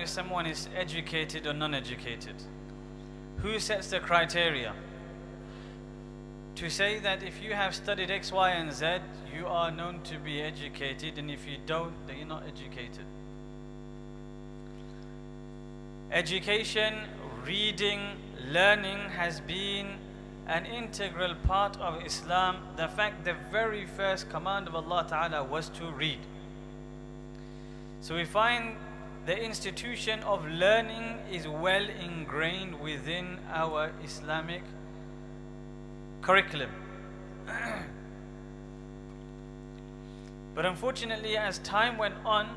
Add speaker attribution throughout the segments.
Speaker 1: if someone is educated or non-educated? Who sets the criteria to say that if you have studied X, Y, and Z, you are known to be educated, and if you don't, then you're not educated? Education, reading, learning has been an integral part of Islam. The fact the very first command of Allah Ta'ala was to read. So we find the institution of learning is well ingrained within our Islamic curriculum. But unfortunately, as time went on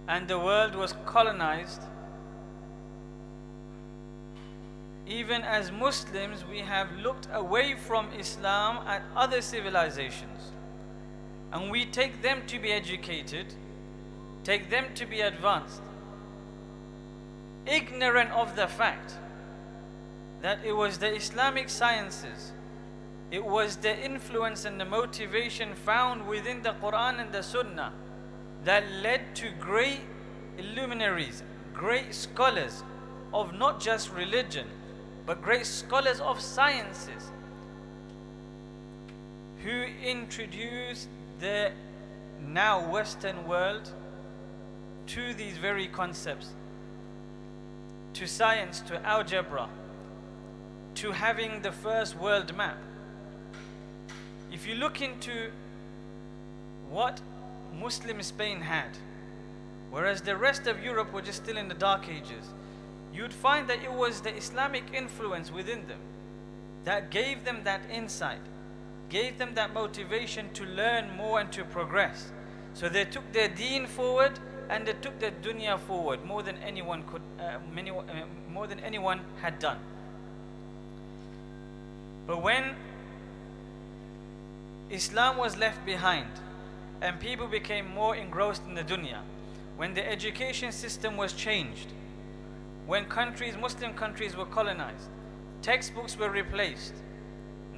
Speaker 1: and the world was colonized, even as Muslims, we have looked away from Islam at other civilizations, and we take them to be educated, take them to be advanced, ignorant of the fact that it was the Islamic sciences, it was the influence and the motivation found within the Quran and the Sunnah that led to great luminaries, great scholars of not just religion, but great scholars of sciences, who introduced the now Western world to these very concepts, to science, to algebra, to having the first world map. If you look into what Muslim Spain had, whereas the rest of Europe were just still in the Dark Ages, you'd find that it was the Islamic influence within them that gave them that insight, gave them that motivation to learn more and to progress. So they took their deen forward and they took their dunya forward more than anyone could, more than anyone had done. But when Islam was left behind and people became more engrossed in the dunya, when the education system was changed, when countries, Muslim countries were colonized, textbooks were replaced,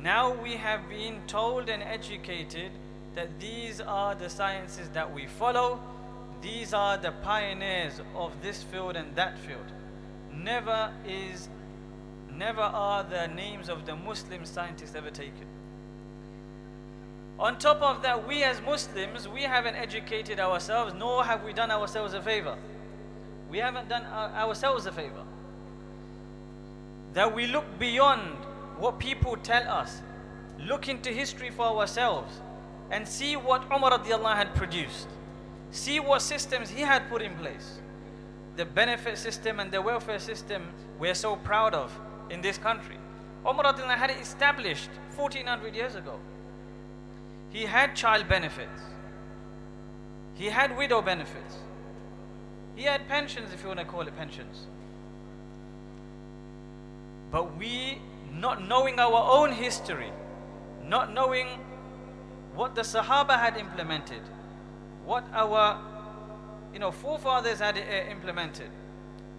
Speaker 1: now we have been told and educated that these are the sciences that we follow, these are the pioneers of this field and that field. Never are the names of the Muslim scientists ever taken. On top of that, we as Muslims, we haven't educated ourselves, nor have we done ourselves a favor. We haven't done ourselves a favor. That we look beyond what people tell us, look into history for ourselves, and see what Umar radiallahu had produced. See what systems he had put in place. The benefit system and the welfare system we're so proud of in this country. Umar radiallahu had it established 1400 years ago. He had child benefits. He had widow benefits. He had pensions, if you want to call it pensions. But we, not knowing our own history, not knowing what the Sahaba had implemented, what our forefathers had implemented,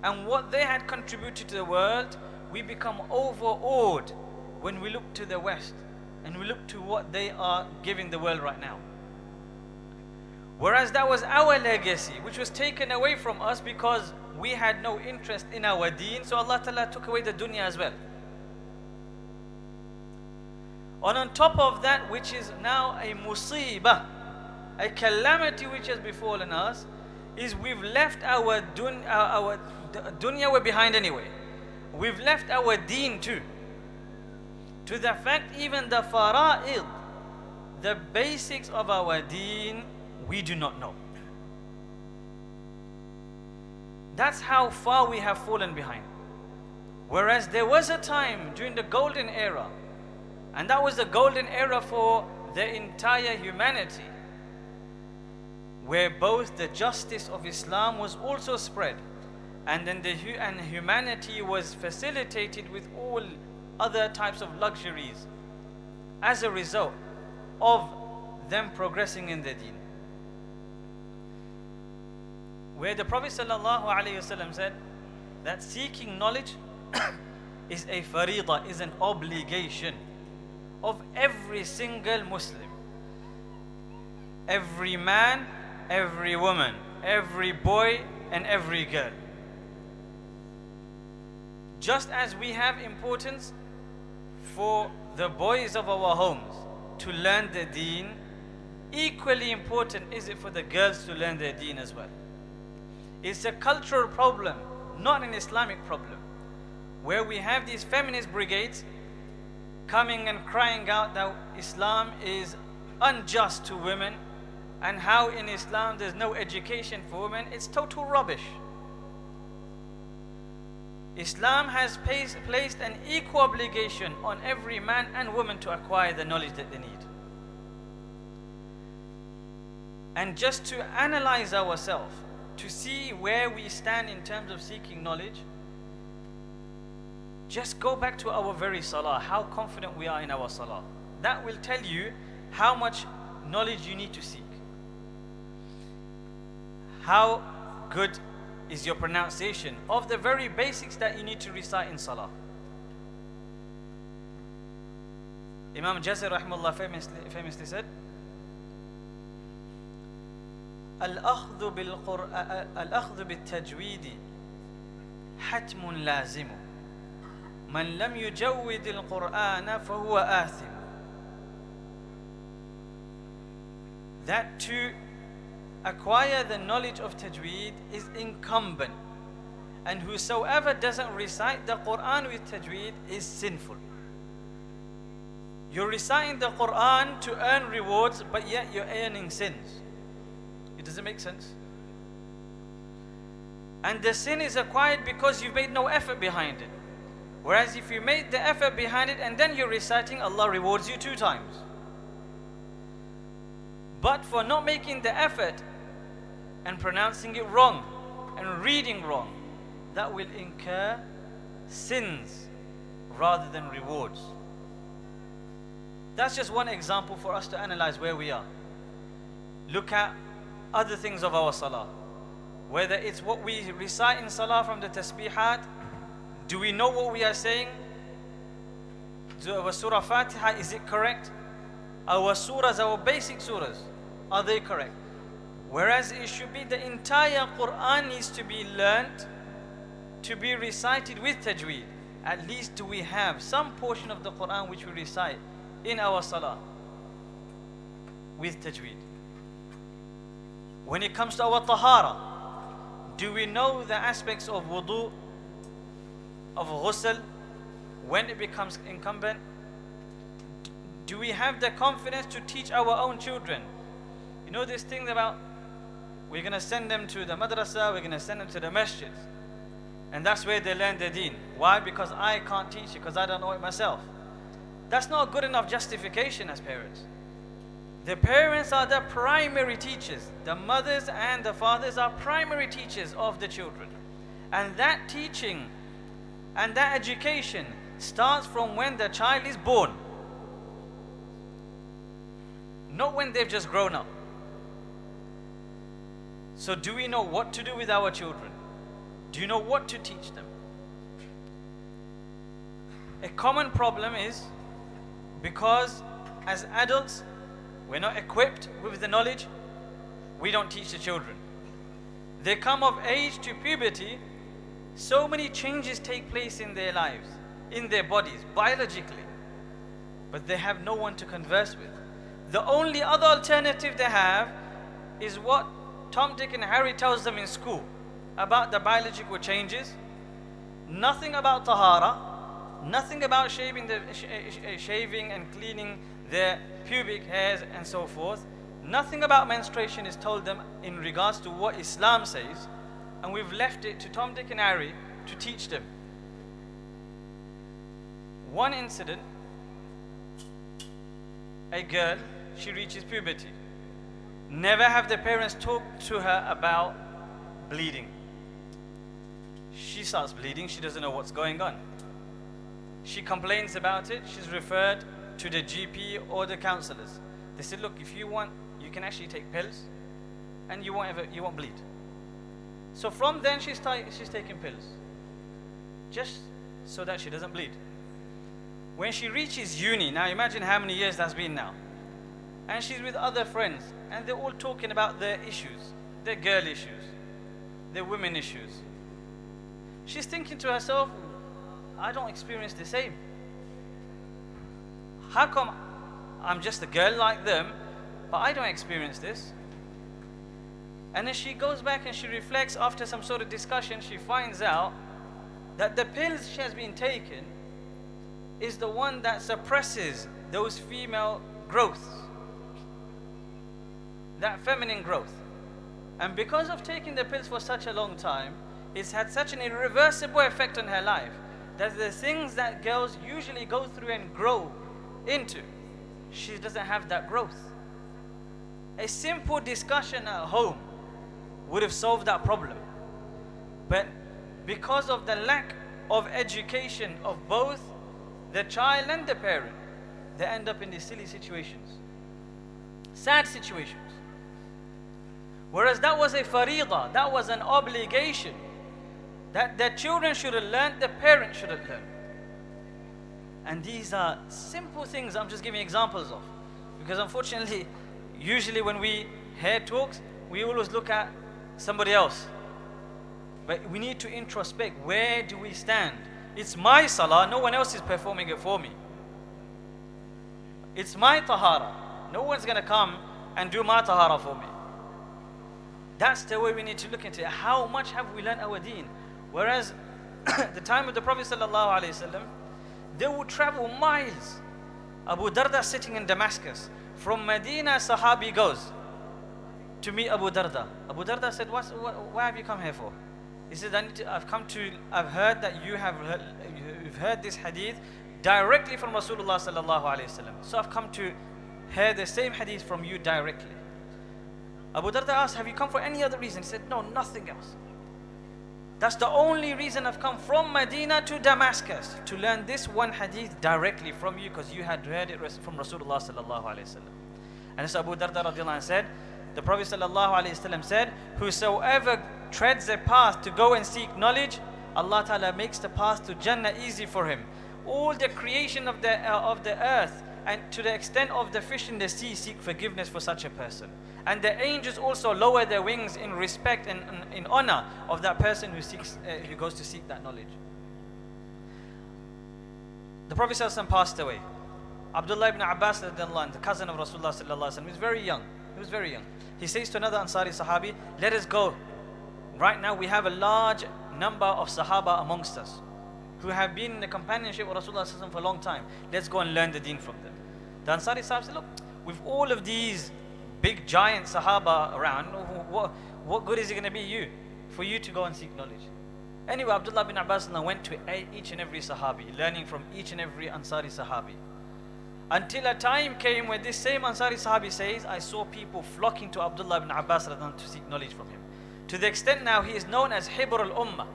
Speaker 1: and what they had contributed to the world, we become overawed when we look to the West and we look to what they are giving the world right now. Whereas that was our legacy, which was taken away from us because we had no interest in our deen, so Allah Ta'ala took away the dunya as well. And on top of that, which is now a musibah, a calamity which has befallen us, is we've left our dunya we're behind anyway. We've left our deen too. To the fact, even the fara'id, the basics of our deen, we do not know. That's how far we have fallen behind. Whereas there was a time during the golden era, and that was the golden era for the entire humanity, where both the justice of Islam was also spread, and then humanity was facilitated with all other types of luxuries as a result of them progressing in their deen. Where the Prophet ﷺ said that seeking knowledge is a faridah, is an obligation of every single Muslim. Every man, every woman, every boy, and every girl. Just as we have importance for the boys of our homes to learn the deen, equally important is it for the girls to learn their deen as well. It's a cultural problem, not an Islamic problem, where we have these feminist brigades coming and crying out that Islam is unjust to women and how in Islam there's no education for women. It's total rubbish. Islam has placed an equal obligation on every man and woman to acquire the knowledge that they need. And just to analyze ourselves, to see where we stand in terms of seeking knowledge, just go back to our very salah, how confident we are in our salah. That will tell you how much knowledge you need to seek. How good is your pronunciation of the very basics that you need to recite in salah. Imam Jazir rahimahullah famously said, الأخذ بالتجويد حتم لازم من لم يجود القرآن فهو آثم. That to acquire the knowledge of tajweed is incumbent, and whosoever doesn't recite the Quran with tajweed is sinful. You're reciting the Quran to earn rewards, but yet you're earning sins. It doesn't make sense. And the sin is acquired because you've made no effort behind it. Whereas if you made the effort behind it and then you're reciting, Allah rewards you 2 times. But for not making the effort and pronouncing it wrong and reading wrong, that will incur sins rather than rewards. That's just one example for us to analyze where we are. Look at other things of our salah. Whether it's what we recite in salah from the tasbihat, do we know what we are saying? Our surah Fatiha, is it correct? Our surahs, our basic surahs, are they correct? Whereas it should be the entire Quran needs to be learnt, to be recited with tajweed. At least do we have some portion of the Quran which we recite in our salah with tajweed. When it comes to our tahara, do we know the aspects of wudu, of ghusl, when it becomes incumbent? Do we have the confidence to teach our own children? You know this thing about we're going to send them to the madrasa, we're going to send them to the masjid, and that's where they learn the deen. Why? Because I can't teach it, because I don't know it myself. That's not a good enough justification as parents. The parents are the primary teachers. The mothers and the fathers are primary teachers of the children. And that teaching and that education starts from when the child is born, not when they've just grown up. So do we know what to do with our children? Do you know what to teach them? A common problem is because as adults we're not equipped with the knowledge, we don't teach the children. They come of age to puberty, so many changes take place in their lives, in their bodies, biologically, but they have no one to converse with. The only other alternative they have is what Tom, Dick and Harry tells them in school about the biological changes. Nothing about tahara, nothing about shaving and cleaning their pubic hairs and so forth. Nothing about menstruation is told them in regards to what Islam says, and we've left it to Tom, Dick and Harry to teach them. One incident, a girl, she reaches puberty. Never have the parents talked to her about bleeding. She starts bleeding, she doesn't know what's going on. She complains about it, she's referred to the GP or the counselors. They said, look, if you want, you can actually take pills and you won't bleed. So from then she's taking pills just so that she doesn't bleed. When she reaches uni, now imagine how many years that's been now, and she's with other friends and they're all talking about their issues, their girl issues. the women issues. She's thinking to herself, I don't experience the same. How come I'm just a girl like them, but I don't experience this? And then she goes back and she reflects after some sort of discussion. She finds out that the pills she has been taking is the one that suppresses those female growths, that feminine growth. And because of taking the pills for such a long time, it's had such an irreversible effect on her life that the things that girls usually go through and grow into, she doesn't have that growth. A simple discussion at home would have solved that problem. But because of the lack of education of both the child and the parent, they end up in these silly situations, sad situations. Whereas that was a faridah, that was an obligation that the children should have learned, the parents should have learned. And these are simple things I'm just giving examples of. Because unfortunately, usually when we hear talks, we always look at somebody else. But we need to introspect, where do we stand? It's my salah, no one else is performing it for me. It's my tahara, no one's going to come and do my tahara for me. That's the way we need to look into it. How much have we learned our deen? Whereas the time of the Prophet ﷺ, they would travel miles. Abu Darda sitting in Damascus. From Medina, Sahabi goes to meet Abu Darda. Abu Darda said, why have you come here for? He said, I've heard that you've heard this hadith directly from Rasulullah sallallahu alaihi wasallam. So I've come to hear the same hadith from you directly. Abu Darda asked, have you come for any other reason? He said, no, nothing else. That's the only reason I've come from Medina to Damascus, to learn this one hadith directly from you, because you had heard it from Rasulullah sallallahu alaihi wasallam. And so Abu Darda radiallahu anhu said, the Prophet sallallahu alaihi wasallam said, whosoever treads a path to go and seek knowledge, Allah Ta'ala makes the path to Jannah easy for him. All the creation of the earth and to the extent of the fish in the sea seek forgiveness for such a person. And the angels also lower their wings in respect and in honor of that person who goes to seek that knowledge. The Prophet ﷺ passed away. Abdullah ibn Abbas, the cousin of Rasulullah ﷺ, he was very young. He says to another Ansari Sahabi, let us go. Right now we have a large number of Sahaba amongst us who have been in the companionship with Rasulullah ﷺ for a long time. Let's go and learn the deen from them. The Ansari Sahaba said, look, with all of these big giant Sahaba around, what good is it going to be for you to go and seek knowledge? Anyway, Abdullah bin Abbas went to each and every Sahabi, learning from each and every Ansari Sahabi. Until a time came when this same Ansari Sahabi says, I saw people flocking to Abdullah bin Abbas to seek knowledge from him. To the extent now he is known as Hibr al-Ummah,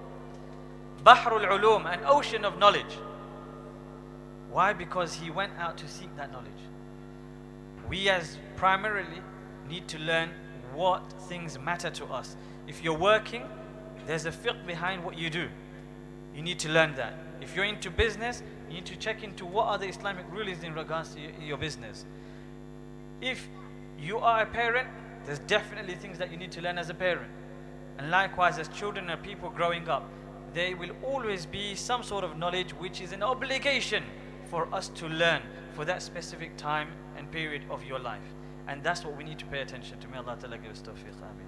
Speaker 1: Bahr al-Ulum, an ocean of knowledge. Why? Because he went out to seek that knowledge. We as primarily need to learn what things matter to us. If you're working, there's a fiqh behind what you do. You need to learn that. If you're into business, you need to check into what are the Islamic rulings in regards to your business. If you are a parent, there's definitely things that you need to learn as a parent. And likewise, as children and people growing up, there will always be some sort of knowledge which is an obligation for us to learn for that specific time and period of your life. And that's what we need to pay attention to. May Allah Ta'ala give us tawfiq. Ameen.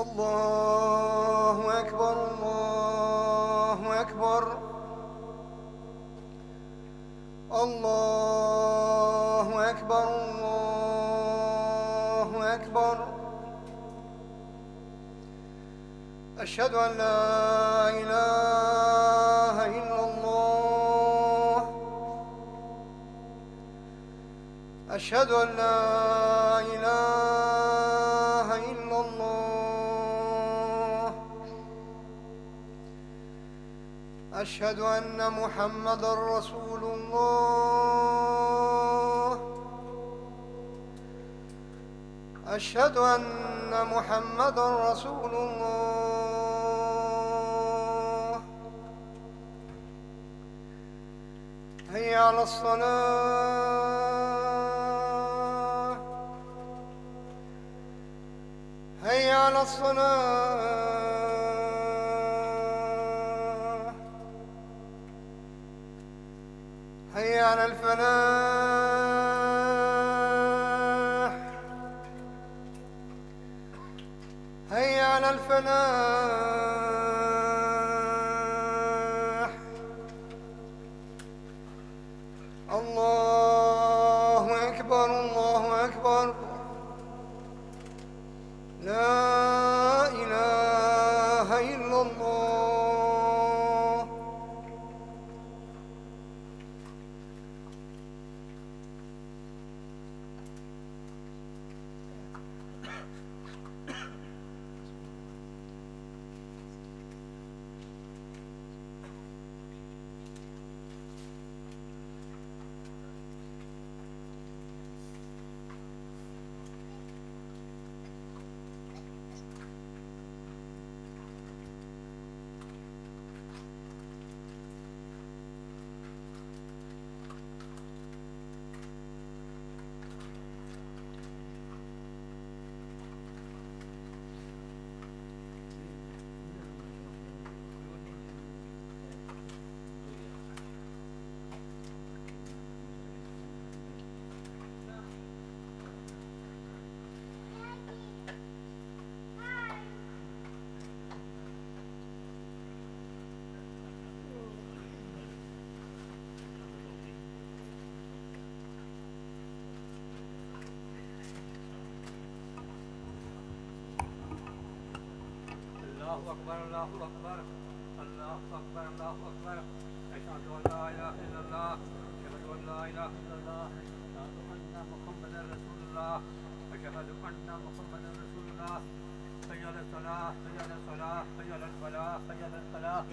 Speaker 2: الله أكبر الله أكبر الله أكبر الله أكبر. أشهد أن لا إله إلا الله. أشهد أن لا إله إلا الله. أشهد أن محمدًا رسول الله. أشهد أن محمدًا رسول الله. هيا على الصلاة. هيا على الصلاة. هيا على الفلاح. هيا على الفلاح. الله أكبر الله أكبر. لا إله إلا الله.
Speaker 3: الله أكبر الله أكبر الله أكبر الله أكبر. أشهد أن لا إله إلا الله. أشهد أن لا إله إلا الله. أشهد أن محمدا رسول الله. أشهد أن محمدا رسول الله. حي على الصلاة حي على الصلاة حي على الفلاح حي على الفلاح.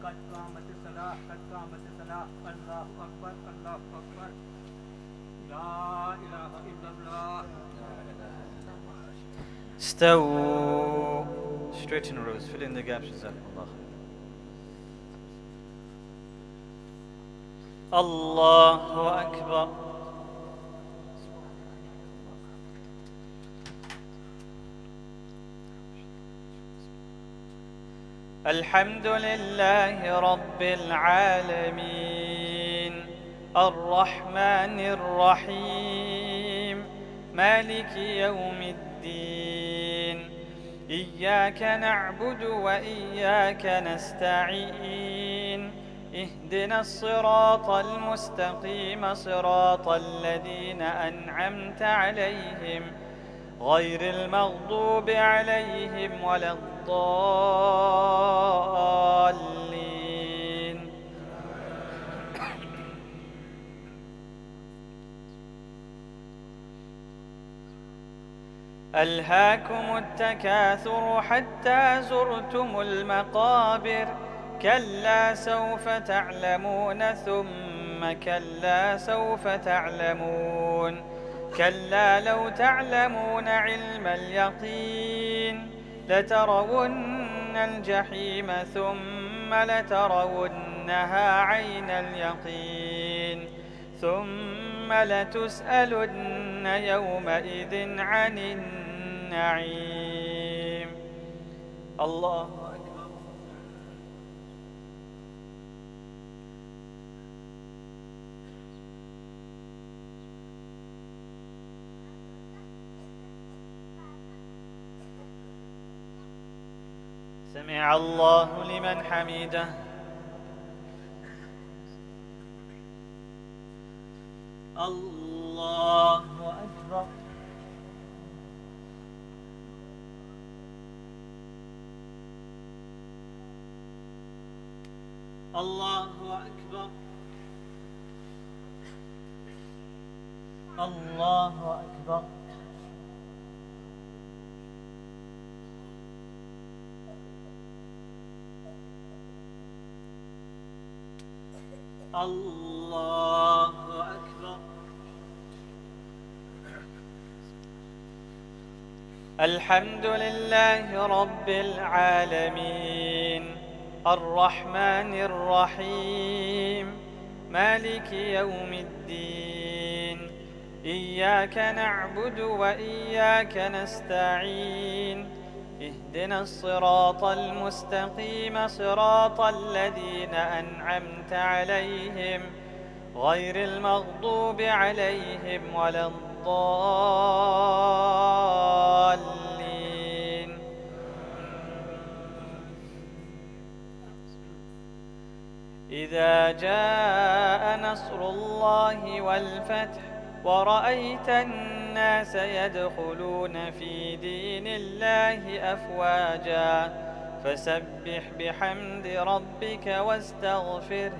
Speaker 3: قد قامت الصلاة قد قامت الصلاة. الله أكبر الله أكبر. لا إله إلا الله.
Speaker 1: استووا. Straighten rows, fill in the gaps. Jazakumullah khair. Allahu Akbar. الحمد لله رب العالمين الرحمن الرحيم مالك يوم الدين إياك نعبد وإياك نستعين اهدنا الصراط المستقيم صراط الذين أنعمت عليهم غير المغضوب عليهم ولا الضالين. ألهاكم التكاثر حتى زرتم المقابر كلا سوف تعلمون ثم كلا سوف تعلمون كلا لو تعلمون علم اليقين لترون الجحيم ثم لترونها عين اليقين ثم لتسألن يومئذ عن النعيم. الله أكبر. سمع الله لمن حمده. الله أكبر. الله أكبر. الله أكبر. الله أكبر. الحمد لله رب العالمين الرحمن الرحيم مالك يوم الدين إياك نعبد وإياك نستعين اهدنا الصراط المستقيم صراط الذين أنعمت عليهم غير المغضوب عليهم ولا الضالين. إذا جاء نصر الله والفتح ورأيت الناس يدخلون في دين الله أفواجا فسبح بحمد ربك واستغفره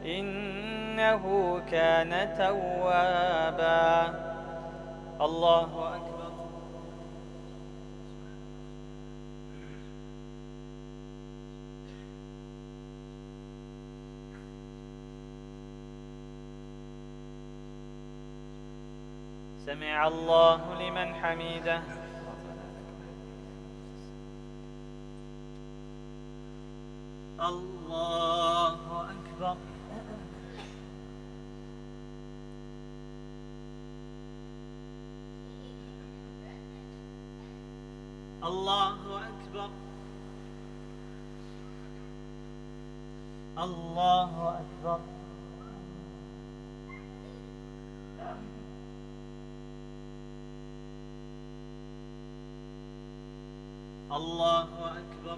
Speaker 1: إنه كان توابا. الله أكبر. سمع الله لمن حمده. الله أكبر. الله أكبر. الله أكبر. الله أكبر.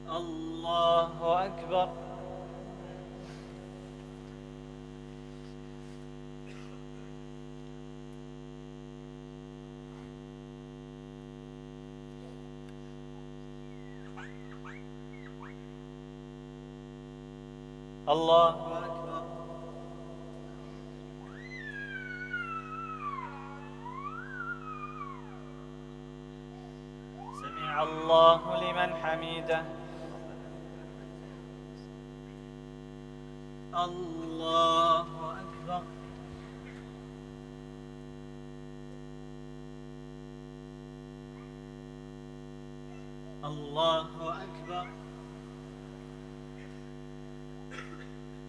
Speaker 1: الله أكبر. الله أكبر. سمع الله لمن حمده. الله أكبر. الله أكبر.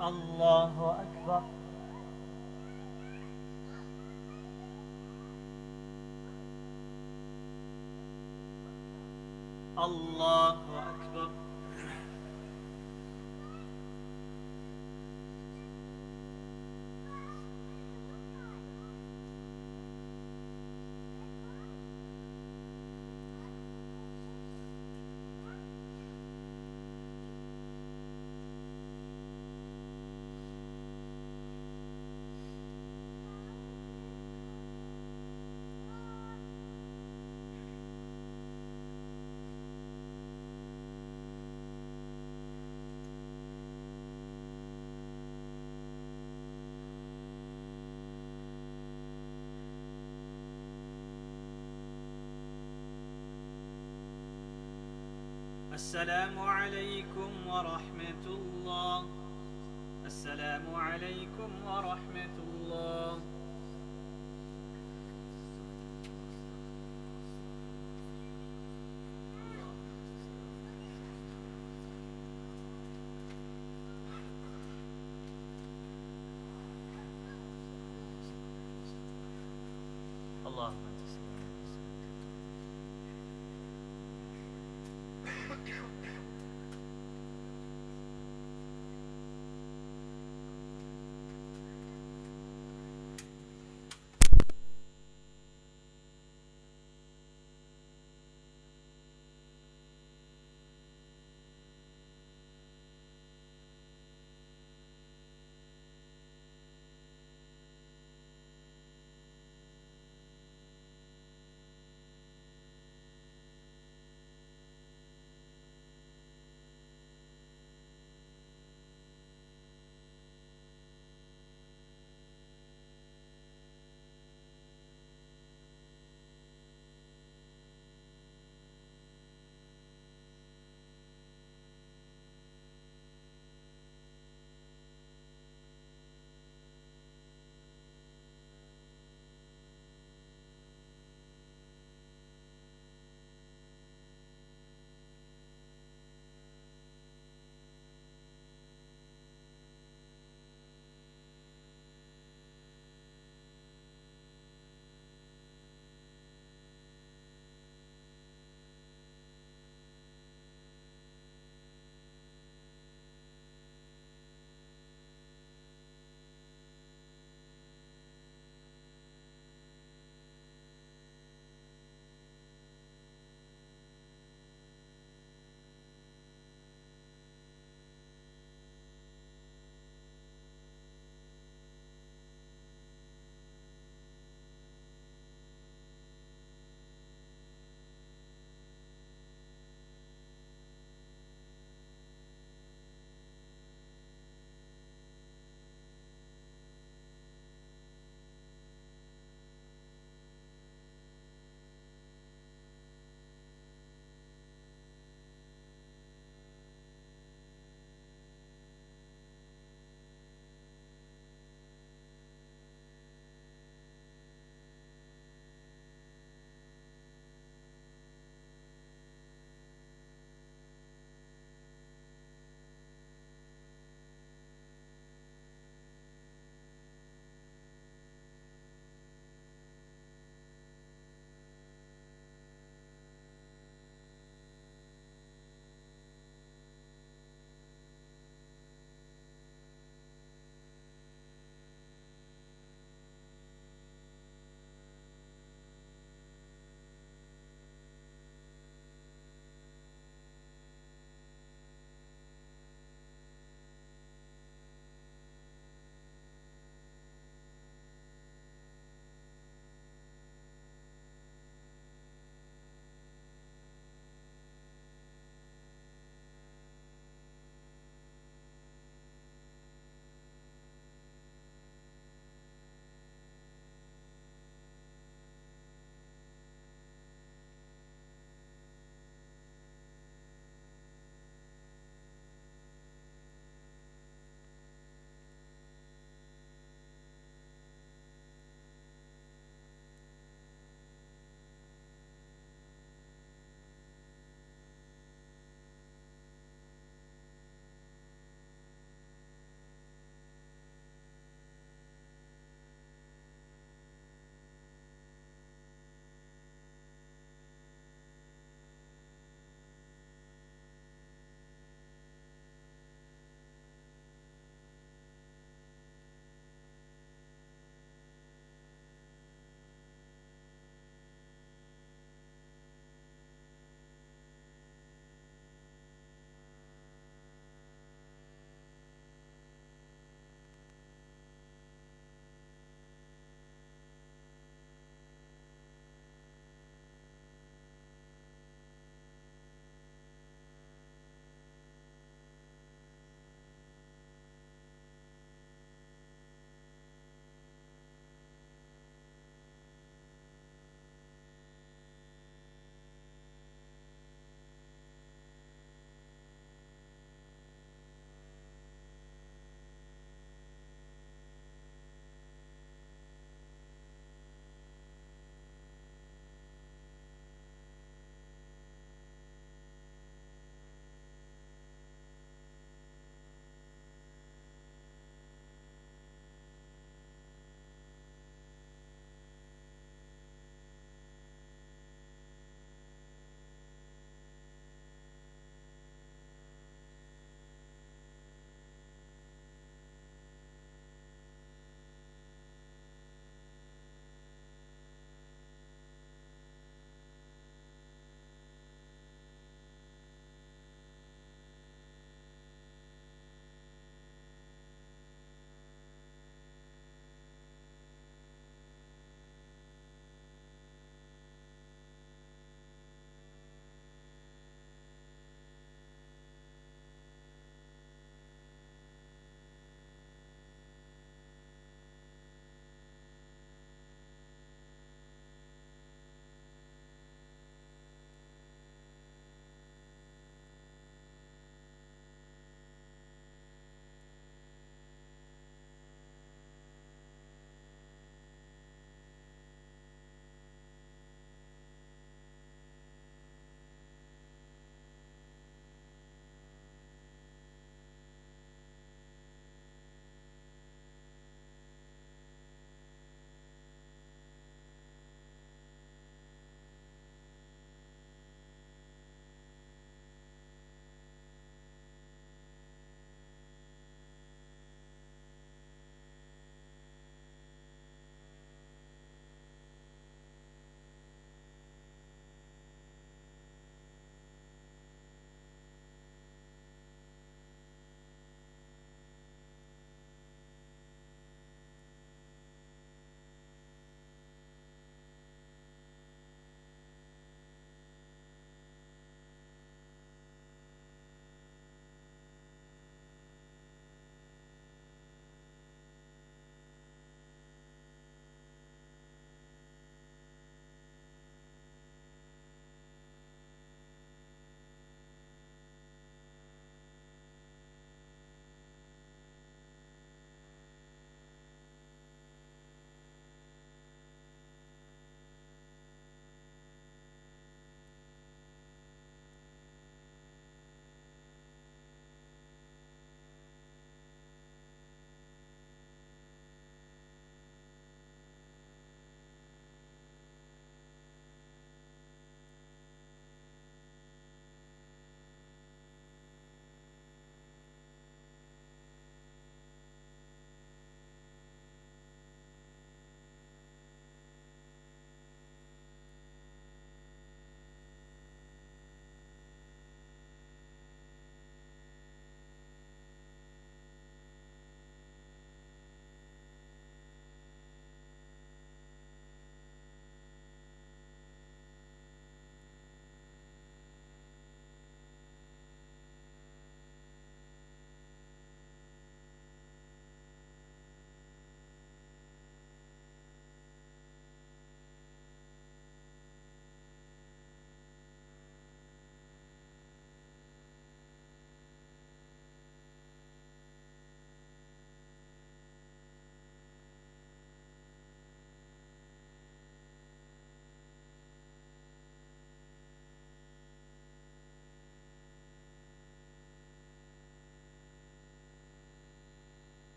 Speaker 1: الله أكبر. الله أكبر. السلام عليكم ورحمة الله. السلام عليكم ورحمة الله. اللهم أنت السلام.